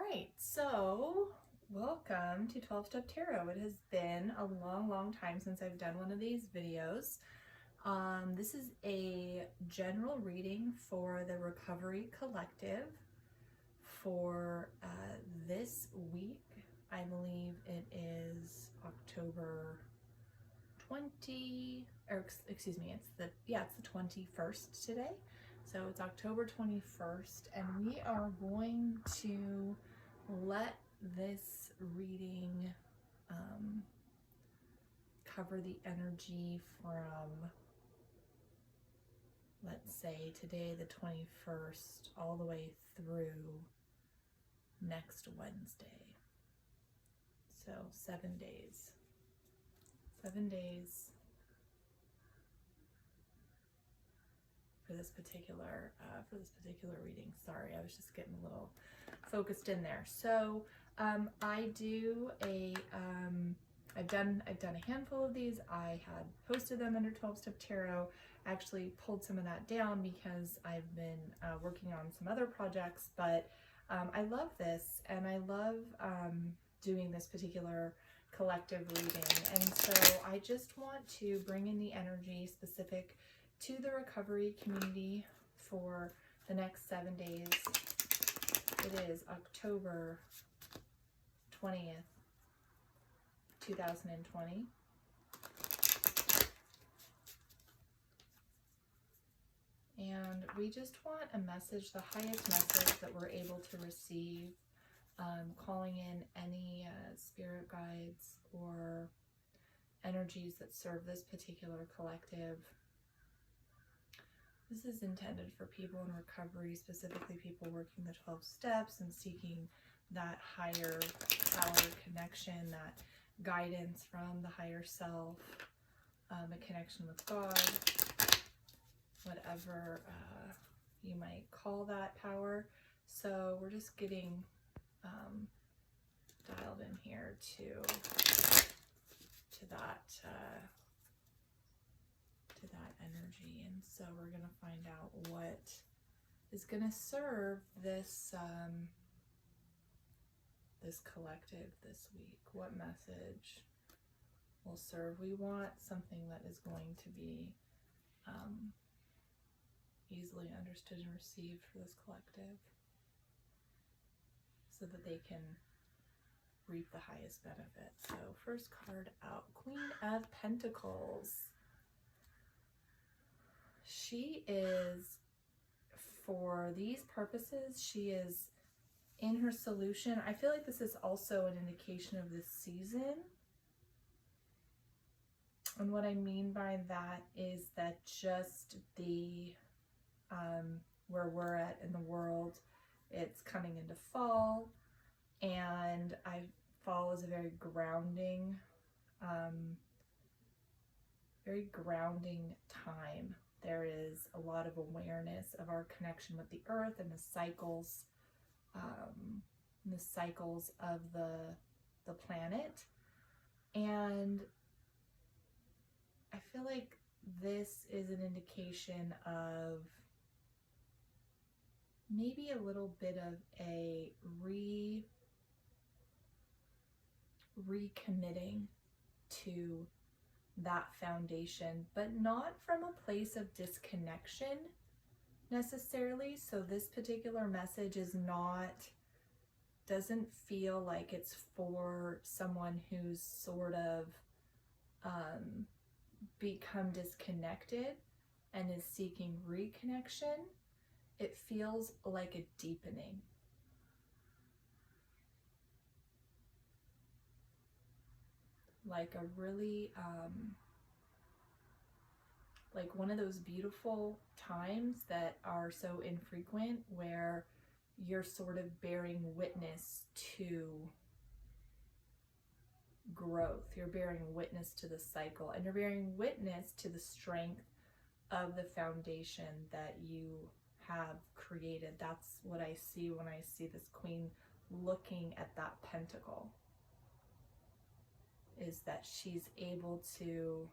right, so welcome to 12-Step Tarot. It has been a long time since I've done one of these videos. This is a general reading for the Recovery Collective for this week. I believe it is October 20, or excuse me, it's the 21st today. So it's October 21st, and we are going to let this reading cover the energy from, let's say, today the 21st all the way through next Wednesday. So 7 days. 7 days for this particular reading. Sorry, I was just getting a little focused in there. So I do a I've done a handful of these. I had posted them under 12-Step Tarot. I actually pulled some of that down because I've been working on some other projects, but I love this, and I love doing this particular collective reading. And so I just want to bring in the energy specific to the recovery community for the next 7 days. It is October 20th, 2020. And we just want a message, the highest message that we're able to receive, calling in any spirit guides or energies that serve this particular collective. This is intended for people in recovery, specifically people working the 12 steps and seeking that higher power connection, that guidance from the higher self, a connection with God, whatever you might call that power. So we're just getting dialed in here to that energy, and so we're going to find out what is going to serve this this collective this week. What message will serve? We want something that is going to be easily understood and received for this collective, so that they can reap the highest benefit. So first card out, Queen of Pentacles. She is, for these purposes, she is in her solution. I feel like this is also an indication of this season. And what I mean by that is that just the where we're at in the world, it's coming into fall, and fall is a very grounding time. There is a lot of awareness of our connection with the earth and the cycles of the planet. And I feel like this is an indication of maybe a little bit of a recommitting to that foundation, but not from a place of disconnection necessarily. So this particular message doesn't feel like it's for someone who's sort of become disconnected and is seeking reconnection. It feels like a deepening. Like a really, like one of those beautiful times that are so infrequent, where you're sort of bearing witness to growth. You're bearing witness to the cycle, and you're bearing witness to the strength of the foundation that you have created. That's what I see when I see this queen looking at that pentacle, is that she's able to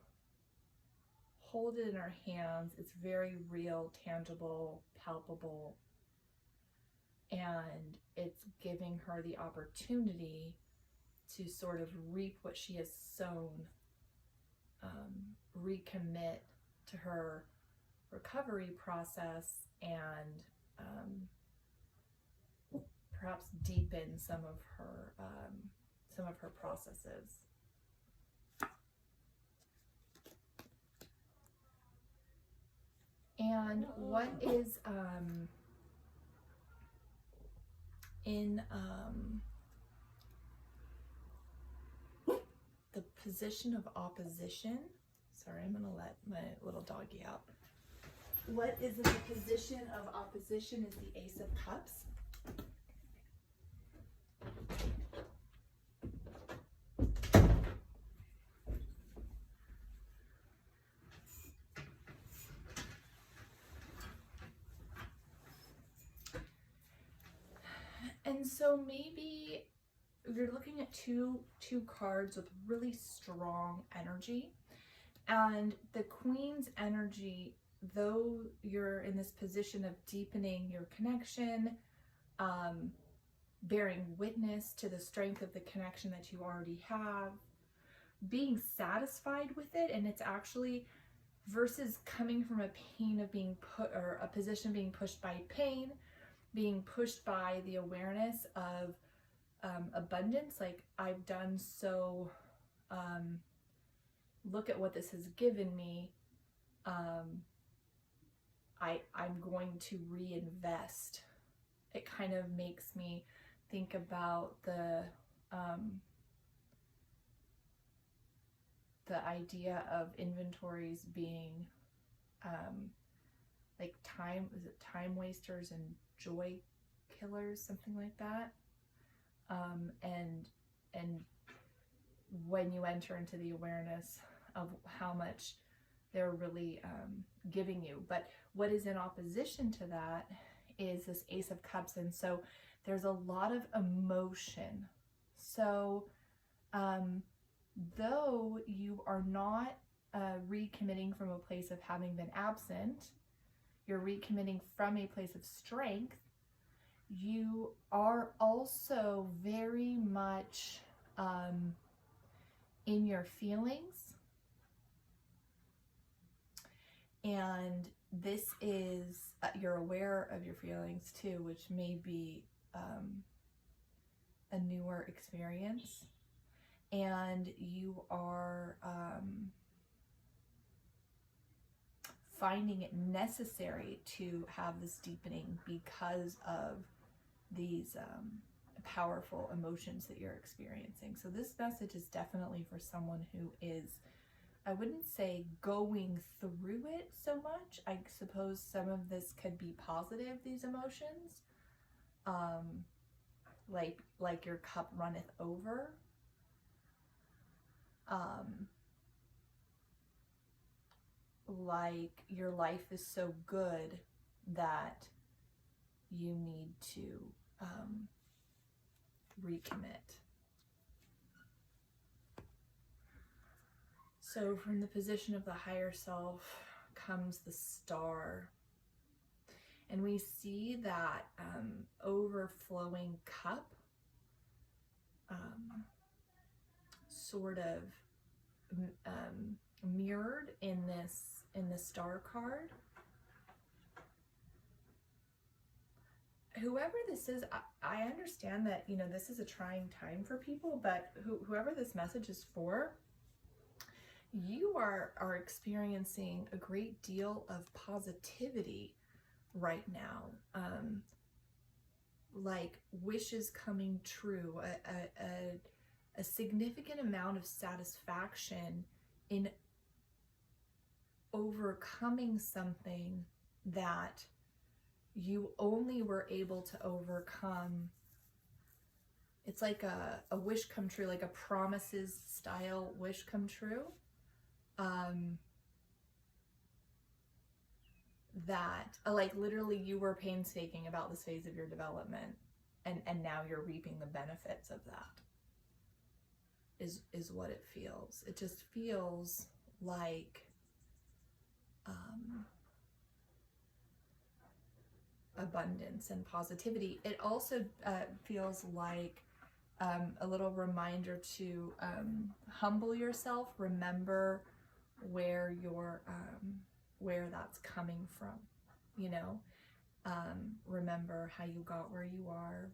hold it in her hands. It's very real, tangible, palpable, and it's giving her the opportunity to sort of reap what she has sown, recommit to her recovery process, and perhaps deepen some of her processes. And what is in the position of opposition? Sorry, I'm gonna let my little doggy out. What is in the position of opposition is the Ace of Cups. And so maybe you're looking at two cards with really strong energy, and the Queen's energy, though you're in this position of deepening your connection, bearing witness to the strength of the connection that you already have, being satisfied with it, and it's actually versus coming from a pain of being put, or a position being pushed by pain, being pushed by the awareness of abundance, like I've done so, look at what this has given me, I'm going to reinvest. It kind of makes me think about the idea of inventories being like time wasters and joy killers, something like that. And when you enter into the awareness of how much they're really giving you. But what is in opposition to that is this Ace of Cups, and so there's a lot of emotion. So though you are not recommitting from a place of having been absent, you're recommitting from a place of strength, you are also very much in your feelings. And this is, you're aware of your feelings too, which may be a newer experience. And you are finding it necessary to have this deepening because of these powerful emotions that you're experiencing. So this message is definitely for someone who is, I wouldn't say going through it so much. I suppose some of this could be positive, these emotions, like your cup runneth over. Like your life is so good that you need to recommit. So from the position of the higher self comes the Star. And we see that overflowing cup sort of mirrored in the Star card. Whoever this is, I understand that, you know, this is a trying time for people, but whoever this message is for, you are experiencing a great deal of positivity right now. Like wishes coming true, a significant amount of satisfaction in overcoming something that you only were able to overcome. It's like a wish come true, like a promises style wish come true. That like literally you were painstaking about this phase of your development, and now you're reaping the benefits of that, is what it feels. It just feels like abundance and positivity. It also feels like a little reminder to humble yourself, remember where where that's coming from, you know, remember how you got where you are,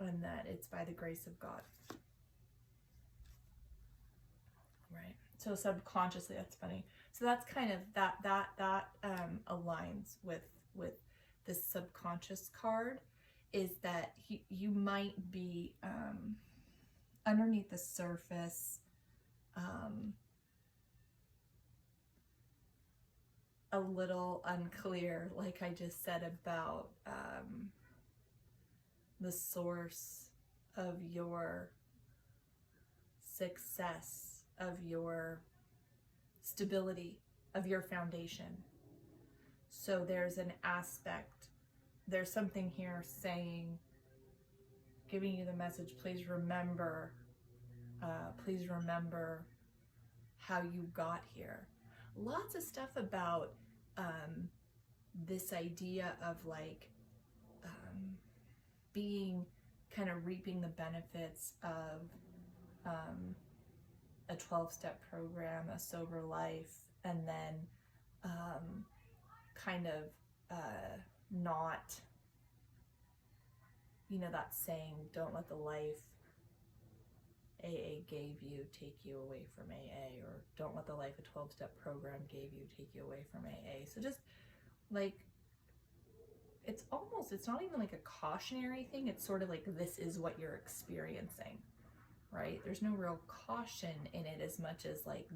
and that it's by the grace of God. Right. So subconsciously, that's funny. So that's kind of that aligns with this subconscious card, is that you might be underneath the surface a little unclear, like I just said, about the source of your success, of your stability, of your foundation. So there's an aspect, there's something here saying, giving you the message, please remember how you got here. Lots of stuff about this idea of like being kind of reaping the benefits of a 12-step program, a sober life, and then kind of not, you know, that saying, don't let the life AA gave you take you away from AA, or don't let the life a 12-step program gave you take you away from AA. So just like, it's not even like a cautionary thing. It's sort of like, this is what you're experiencing, right? There's no real caution in it as much as like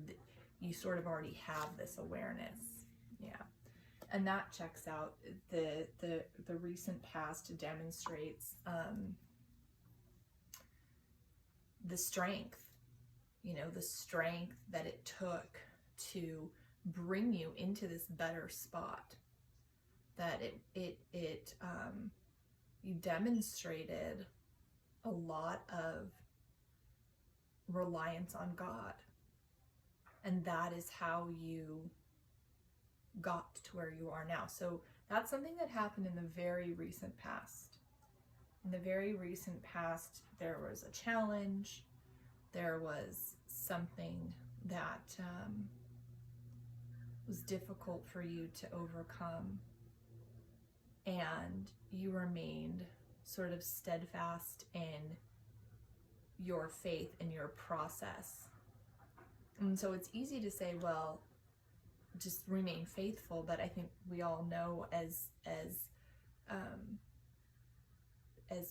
you sort of already have this awareness. Yeah. And that checks out. The recent past demonstrates the strength, you know, the strength that it took to bring you into this better spot. That you demonstrated a lot of reliance on God, and that is how you got to where you are now. So that's something that happened in the very recent past. In the very recent past, there was a challenge, there was something that was difficult for you to overcome, and you remained sort of steadfast in your faith and your process. And so it's easy to say, well, just remain faithful, but I think we all know as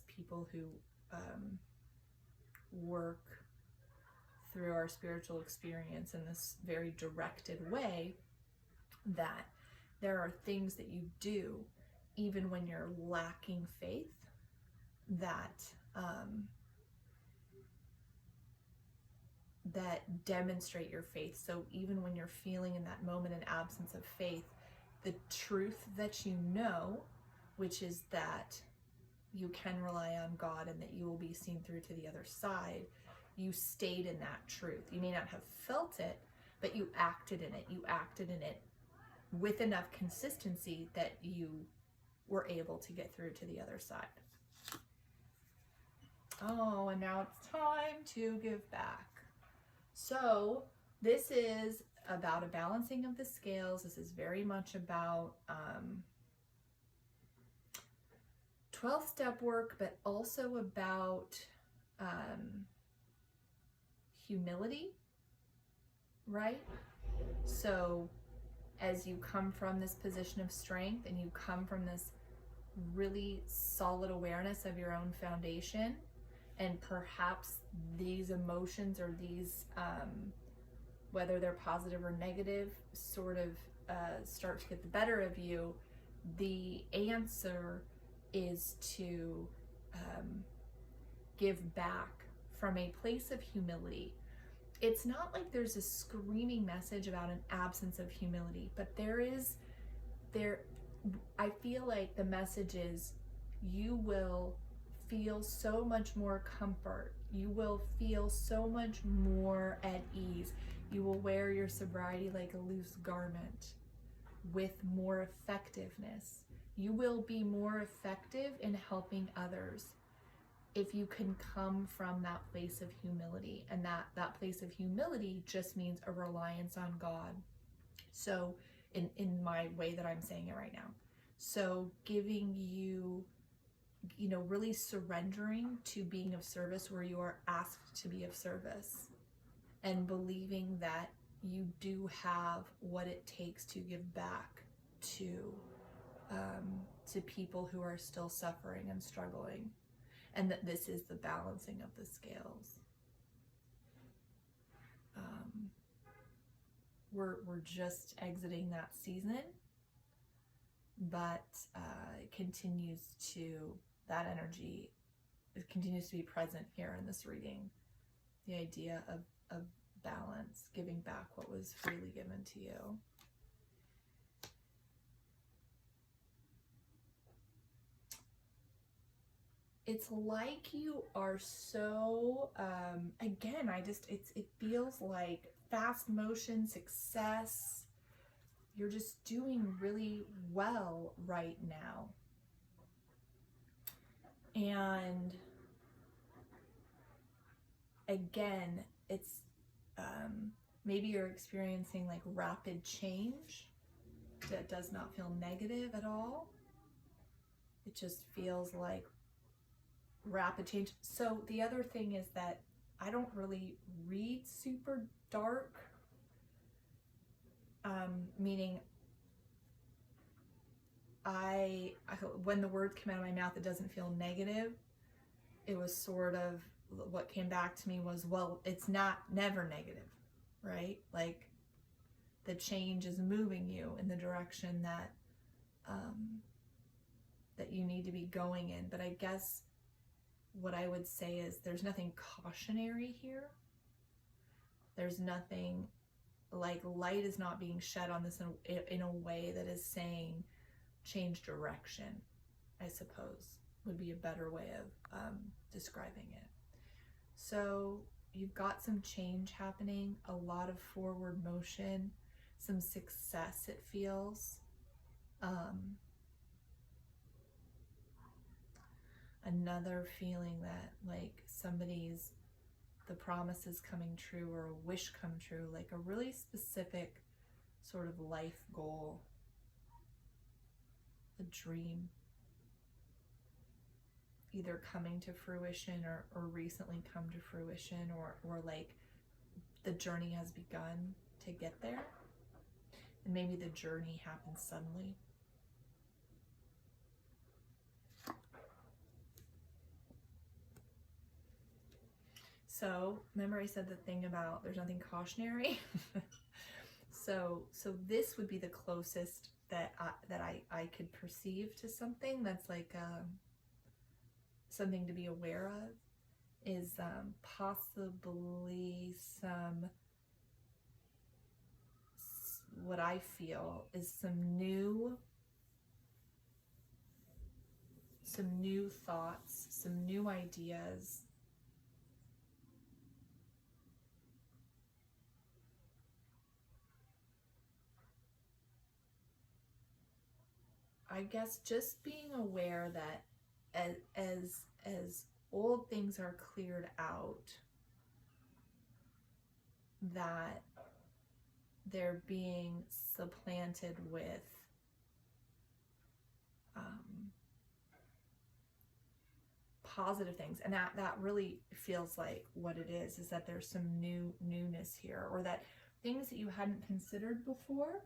people who work through our spiritual experience in this very directed way, that there are things that you do even when you're lacking faith that that demonstrate your faith. So even when you're feeling in that moment an absence of faith, the truth that you know, which is that you can rely on God and that you will be seen through to the other side, you stayed in that truth. You may not have felt it, but you acted in it. You acted in it with enough consistency that you were able to get through to the other side. Oh, and now it's time to give back. So this is about a balancing of the scales. This is very much about 12-step work, but also about humility, right? So as you come from this position of strength and you come from this really solid awareness of your own foundation, and perhaps these emotions or these, whether they're positive or negative, sort of start to get the better of you, the answer is to give back from a place of humility. It's not like there's a screaming message about an absence of humility, but I feel like the message is, you will feel so much more comfort. You will feel so much more at ease. You will wear your sobriety like a loose garment with more effectiveness. You will be more effective in helping others if you can come from that place of humility. And that place of humility just means a reliance on God. So in my way that I'm saying it right now. So giving you, really surrendering to being of service where you are asked to be of service, and believing that you do have what it takes to give back to people who are still suffering and struggling, and that this is the balancing of the scales. We're just exiting that season, but that energy continues to be present here in this reading. The idea of balance, giving back what was freely given to you. It's like you are so, again, it feels like fast motion success. You're just doing really well right now. And again, it's maybe you're experiencing like rapid change that does not feel negative at all. It just feels like rapid change. So the other thing is that I don't really read super dark, meaning when the words come out of my mouth, it doesn't feel negative. It was sort of what came back to me was, well, it's never negative, right? Like the change is moving you in the direction that you need to be going in. But I guess what I would say is there's nothing cautionary here. There's nothing like light is not being shed on this in a way that is saying change direction, I suppose, would be a better way of describing it. So you've got some change happening, a lot of forward motion, some success it feels. Another feeling that like the promise is coming true, or a wish come true, like a really specific sort of life goal, a dream, either coming to fruition or recently come to fruition, or like the journey has begun to get there, and maybe the journey happens suddenly. So remember I said the thing about there's nothing cautionary. so this would be the closest that I could perceive to something that's like something to be aware of, is possibly what I feel is some new thoughts, some new ideas, I guess just being aware that as old things are cleared out, that they're being supplanted with positive things, and that really feels like what it is that there's some newness here, or that things that you hadn't considered before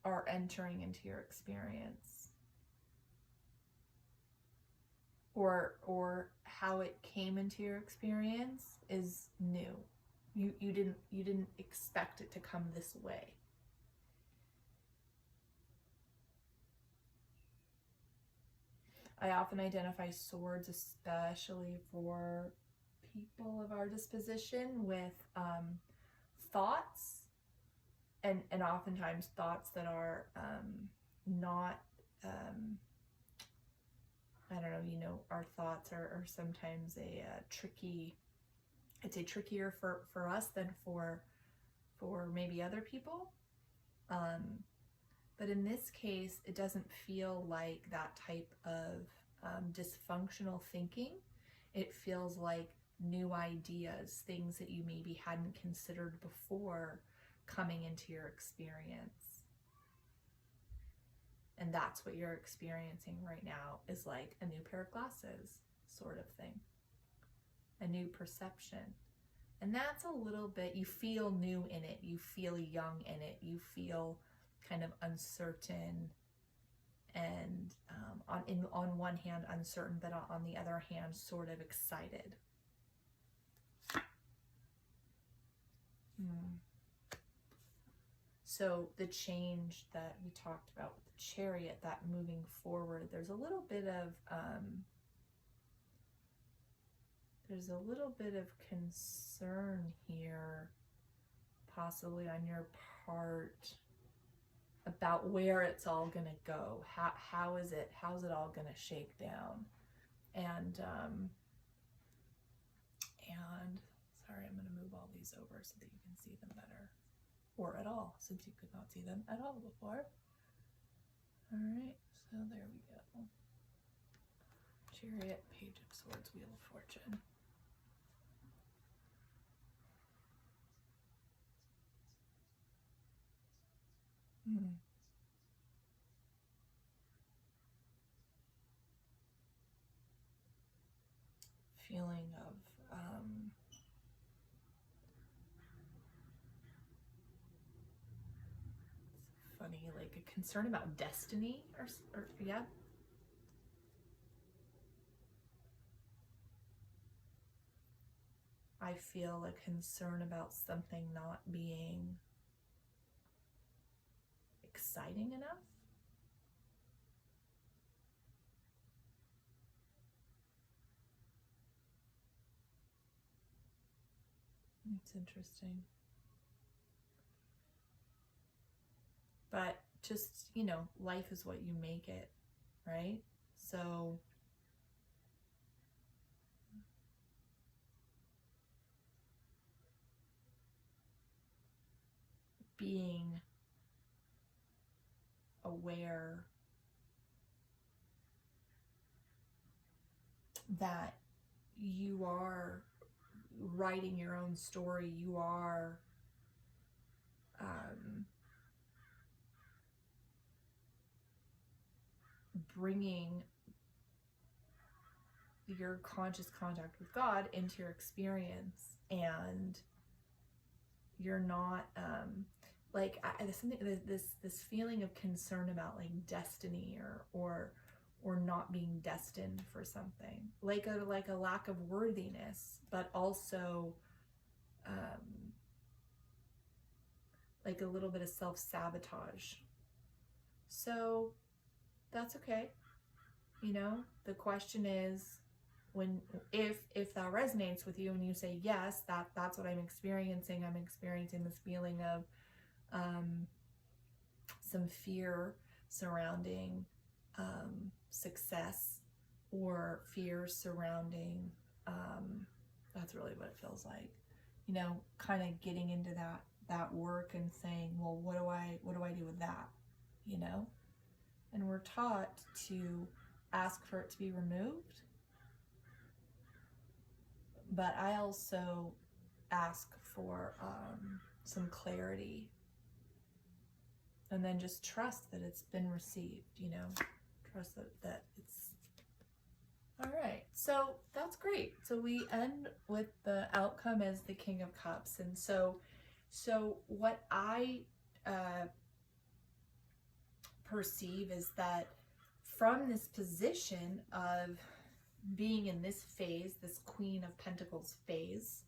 are entering into your experience, or how it came into your experience is new. You didn't expect it to come this way. I often identify swords, especially for people of our disposition, with thoughts, and oftentimes thoughts that are not, I don't know, our thoughts are sometimes tricky. I'd say trickier for us than for maybe other people. But in this case, it doesn't feel like that type of dysfunctional thinking. It feels like new ideas, things that you maybe hadn't considered before coming into your experience. And that's what you're experiencing right now, is like a new pair of glasses sort of thing, a new perception. And that's a little bit, you feel new in it, you feel young in it, you feel kind of uncertain and on one hand uncertain, but on the other hand sort of excited. So the change that we talked about with the Chariot, that moving forward, there's a little bit of concern here, possibly on your part, about where it's all going to go. How's it all going to shake down? And sorry, I'm going to move all these over so that you can see them better, or at all, since you could not see them at all before. All right, so there we go. Chariot, Page of Swords, Wheel of Fortune. Feeling of it's funny, like a concern about destiny, or yeah. I feel a concern about something not being exciting enough. It's interesting. But just, life is what you make it, right? So being aware that you are writing your own story, you are bringing your conscious contact with God into your experience, and you're not this feeling of concern about like destiny or not being destined for something, like a lack of worthiness, but also like a little bit of self-sabotage. So that's okay. The question is, if that resonates with you and you say yes, that's what I'm experiencing this feeling of some fear surrounding success, or fear surrounding that's really what it feels like, kind of getting into that work and saying, well, what do I do with that, and we're taught to ask for it to be removed, but I also ask for some clarity, and then just trust that it's been received, trust that it's all right. So that's great. So we end with the outcome as the King of Cups. And so what I perceive is that from this position of being in this phase, this Queen of Pentacles phase,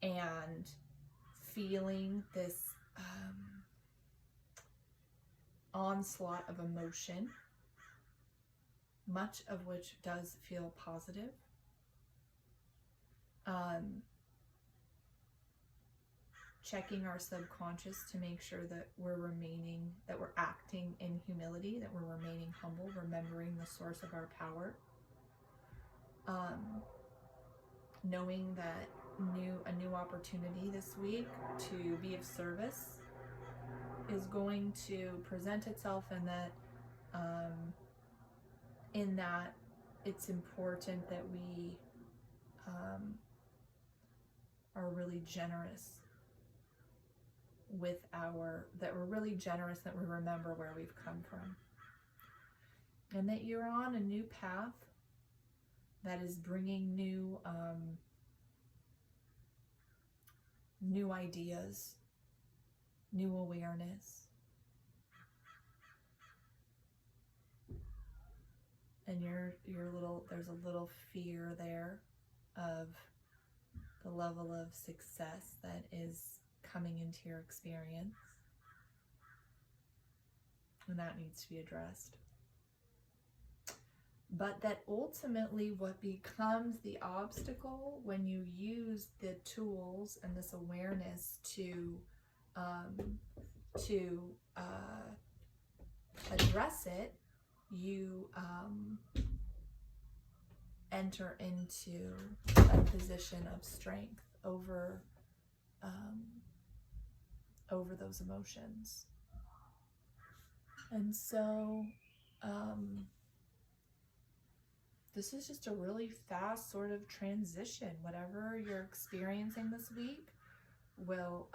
and feeling this onslaught of emotion, much of which does feel positive, checking our subconscious to make sure that we're acting in humility, that we're remaining humble, remembering the source of our power, knowing that a new opportunity this week to be of service is going to present itself, and that in that it's important that we are really generous with that we're really generous, that we remember where we've come from, and that you're on a new path that is bringing new ideas, new awareness, and there's a little fear there of the level of success that is coming into your experience, and that needs to be addressed. But that ultimately what becomes the obstacle when you use the tools and this awareness to address it, you enter into a position of strength over those emotions. And so this is just a really fast sort of transition. Whatever you're experiencing this week will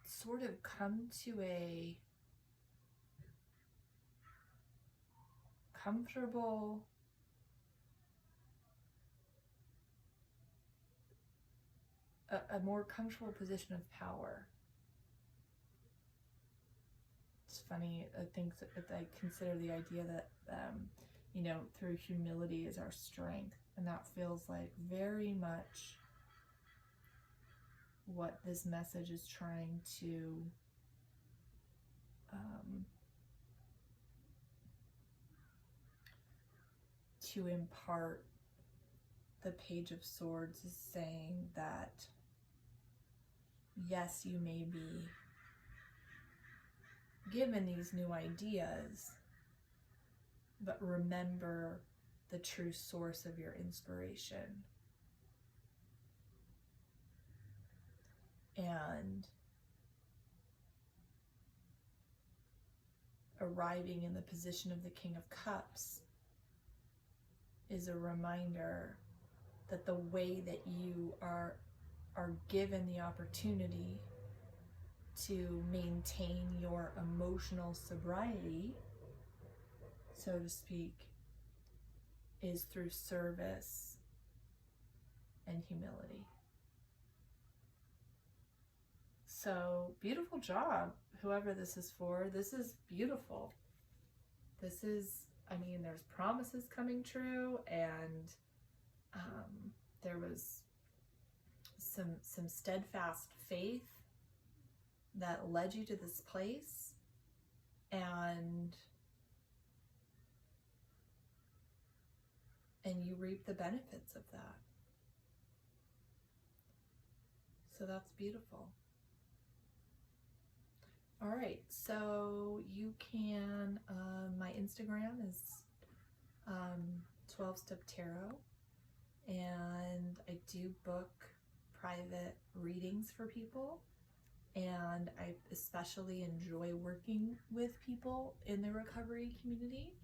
sort of come to a comfortable, a more comfortable position of power. It's funny, I think that I consider the idea that, through humility is our strength. And that feels like very much what this message is trying to impart. The Page of Swords is saying that, yes, you may be given these new ideas, but remember the true source of your inspiration. And arriving in the position of the King of Cups is a reminder that the way that you are given the opportunity to maintain your emotional sobriety, so to speak, is through service and humility. So, beautiful job, whoever this is for. This is beautiful. This is, there's promises coming true, and there was some steadfast faith that led you to this place, and you reap the benefits of that. So that's beautiful. All right, so you can, my Instagram is 12-Step Tarot, and I do book private readings for people, and I especially enjoy working with people in the recovery community.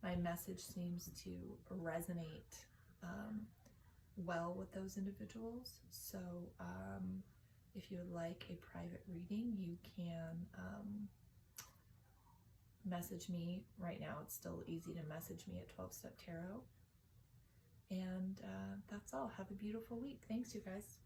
My message seems to resonate well with those individuals. So if you would like a private reading, you can message me. Right now it's still easy to message me at 12-Step Tarot. And that's all. Have a beautiful week. Thanks, you guys.